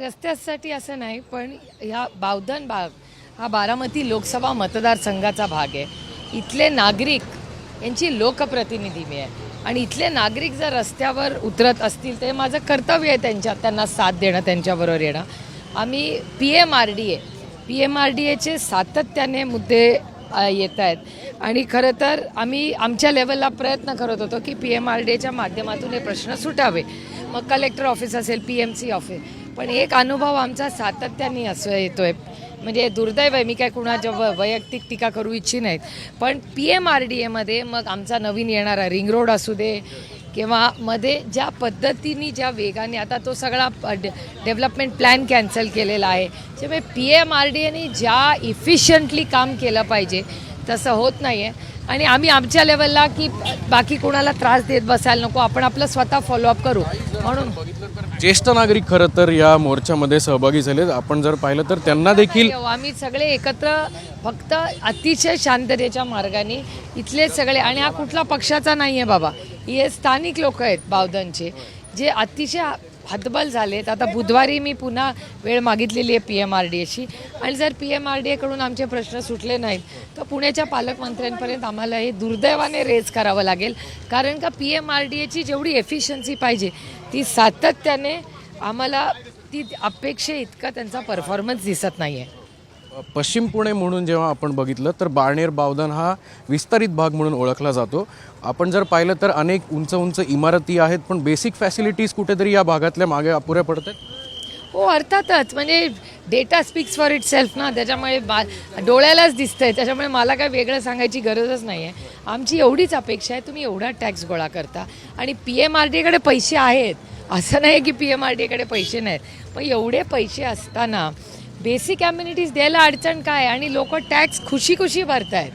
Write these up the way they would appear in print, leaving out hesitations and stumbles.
रस्त्यासाठी असं नाही, पण ह्या बावधन भाग हा बारामती लोकसभा मतदारसंघाचा भाग आहे. इथले नागरिक यांची लोकप्रतिनिधी मी आहे आणि इथले नागरिक जर रस्त्यावर उतरत असतील तर माझं कर्तव्य आहे त्यांना साथ देणं, त्यांच्याबरोबर येणं. आम्ही PMRDAचे सातत्याने मुद्दे येत आहेत आणि खरं तर आम्ही आमच्या लेवलला प्रयत्न करत होतो की PMRDAच्या माध्यमातून हे प्रश्न सुटावे. मग कलेक्टर ऑफिस असेल, PMC ऑफिस. पण एक अनुभव आमचा सातत्याने असं येतोय, म्हणजे दुर्दैव आहे, मी काय कुणाच्या वैयक्तिक टीका करू इच्छित नाहीत, पण PMRDAमध्ये मग आमचा नवीन येणारा रिंग रोड असू दे किंवा मध्ये ज्या पद्धतीने ज्या वेगाने आता तो सगळा डेव्हलपमेंट प्लॅन कॅन्सल केलेला आहे, त्यामुळे PMRDAने ज्या इफिशियंटली काम केलं पाहिजे तसं होत नाही आहे. आणि आम्ही आमच्या लेवलला की बाकी कोणाला त्रास देत बसायला नको, आपण आपलं स्वतः फॉलोअप करू. म्हणून ज्येष्ठ नागरिक खरं तर या मोर्चामध्ये सहभागी झाले. आपण जर पाहिलं तर त्यांना देखील आम्ही सगळे एकत्र फक्त अतिशय शांततेच्या मार्गाने इथले सगळे, आणि हा कुठला पक्षाचा नाही आहे बाबा, हे स्थानिक लोक आहेत बावधनचे जे अतिशय हतबल झालेत. आता बुधवारी मी पुन्हा वेळ मागितलेली आहे PMRDAशी, आणि जर PMRDAकडून आमचे प्रश्न सुटले नाहीत तर पुण्याच्या पालकमंत्र्यांपर्यंत आम्हाला हे दुर्दैवाने रेज करावं लागेल. कारण का PMRDAची जेवढी एफिशियन्सी पाहिजे ती सातत्याने आम्हाला ती अपेक्षे इतका त्यांचा परफॉर्मन्स दिसत नाही आहे. पश्चिम पुणे म्हणून जेव्हा आपण बघितलं तर बाणेर बावधन हा विस्तारित भाग म्हणून ओळखला जातो. आपण जर पाहिलं तर अनेक उंच उंच इमारती आहेत, पण बेसिक फॅसिलिटीज कुठेतरी या भागातल्या मागे अपुऱ्या पडतात. हो, अर्थातच, म्हणजे data speaks for it self ना, त्याच्यामुळे डोळ्यालाच दिसतंय, त्याच्यामुळे मला काय वेगळं सांगायची गरजच नाही आहे. आमची एवढीच अपेक्षा आहे, तुम्ही एवढा टॅक्स गोळा करता आणि PMRDAकडे पैसे आहेत, असं नाही की PMRDAकडे पैसे नाहीत, पण एवढे पैसे असताना बेसिक ॲम्युनिटीज द्यायला अडचण काय, आणि लोक टॅक्स खुशी भरत आहेत.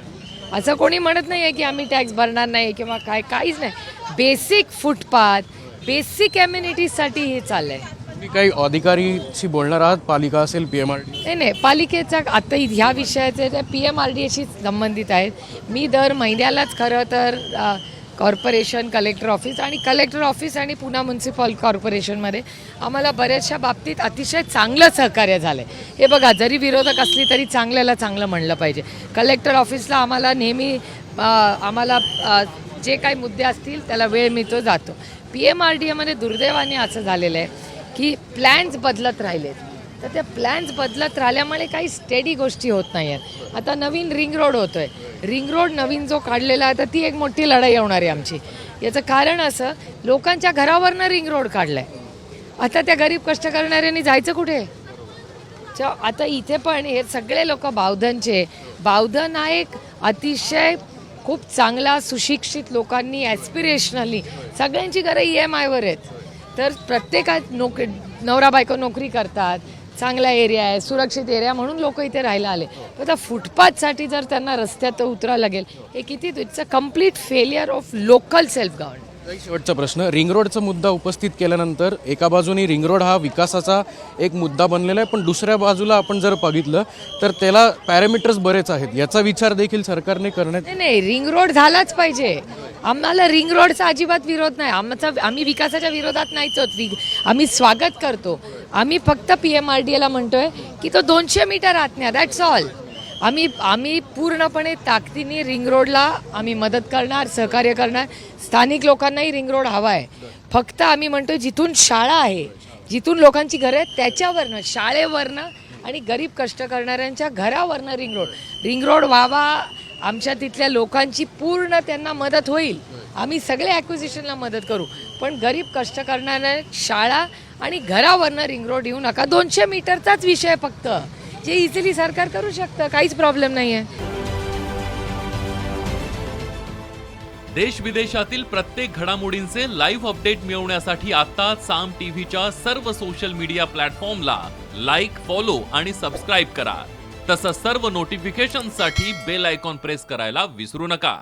असं कोणी म्हणत नाही आहे की आम्ही टॅक्स भरणार नाही किंवा काहीच नाही. बेसिक फुटपाथ, बेसिक ॲम्युनिटीजसाठी हे चाललं आहे. तुम्ही काही अधिकारीशी बोलणार आहात, पालिका असेल, PMRDA? नाही, पालिकेचा आता ह्या विषयाचे ते PMRDAशी संबंधित आहेत. मी दर महिन्यालाच खरं तर कॉर्पोरेशन, कलेक्टर ऑफिस आणि पुणे म्युन्सिपल कॉर्पोरेशनमध्ये आम्हाला बऱ्याचशा बाबतीत अतिशय चांगलं सहकार्य झालं आहे. हे बघा, जरी विरोधक असली तरी चांगल्याला चांगलं म्हणलं पाहिजे. कलेक्टर ऑफिसला आम्हाला नेहमी आम्हाला जे काही मुद्दे असतील त्याला वेळ मिळतो, जातो. PMRDAमध्ये दुर्दैवाने असं झालेलं आहे की प्लॅन्स बदलत राहिलेत, तर त्या प्लॅन्स बदलत राहिल्यामुळे काही स्टेडी गोष्टी होत नाही आहेत. आता नवीन रिंग रोड होतो आहे, रिंग रोड नवीन जो काढलेला आहे तर ती एक मोठी लढाई होणार आहे आमची. याचं कारण असं, लोकांच्या घरावरनं रिंग रोड काढला आहे, आता त्या गरीब कष्ट करणाऱ्यांनी जायचं कुठे? आता इथे पण हे सगळे लोक बावधन हा एक अतिशय खूप चांगला सुशिक्षित लोकांनी ॲस्पिरेशनली सगळ्यांची घरं EMIवर आहेत, तर प्रत्येकात नवरा बायको नोकरी करतात, चांगला एरिया आहे, सुरक्षित एरिया, म्हणून लोक इथे राहायला आले. पण त्या फुटपाथसाठी जर त्यांना रस्त्यात उतरावं लागेल, हे किती, it's a complete failure of local self government. शेवटचा प्रश्न, रिंग रोडचा मुद्दा उपस्थित केल्यानंतर एका बाजूने रिंग रोड हा विकासाचा एक मुद्दा बनलेला आहे, पण दुसऱ्या बाजूला आपण जर बघितलं तर त्याला पॅरामीटर्स बरेच आहेत. याचा विचार देखील सरकारने करण्यात नाही, रिंग रोड झालाच पाहिजे. आम्हाला रिंग रोडचा अजिबात विरोध नाही, आम्ही विकासाच्या विरोधात नाहीच होत, आम्ही स्वागत करतो. आम्ही फक्त PMRDAला म्हणतोय की तो 200 मीटर आतण्या, दॅट्स ऑल. आम्ही पूर्णपणे ताकदीने रिंग रोडला आम्ही मदत करणार, सहकार्य करणार. स्थानिक लोकांनाही रिंग रोड हवा आहे. फक्त आम्ही म्हणतो जिथून शाळा आहे, जिथून लोकांची घरं आहेत त्याच्यावरनं, शाळेवरनं आणि गरीब कष्ट करणाऱ्यांच्या घरावरनं रिंग रोड व्हावा. आमच्या तिथल्या लोकांची पूर्ण त्यांना मदत होईल, आम्ही सगळे ॲक्विजिशनला मदत करू, पण गरीब कष्ट करणाऱ्या शाळा आणि घरावरनं रिंग रोड येऊ नका. 200 मीटरचाच विषय फक्त, जे इझिली सरकार करू शकतं, काहीच प्रॉब्लेम नाही आहे. देश विदेशातील प्रत्येक घडामोडींचे लाईव्ह अपडेट मिळवण्यासाठी आता साम टीव्हीच्या सर्व सोशल मीडिया प्लॅटफॉर्मला लाईक, फॉलो आणि सबस्क्राईब करा. तसंच सर्व नोटिफिकेशनसाठी बेल आयकॉन प्रेस करायला विसरू नका.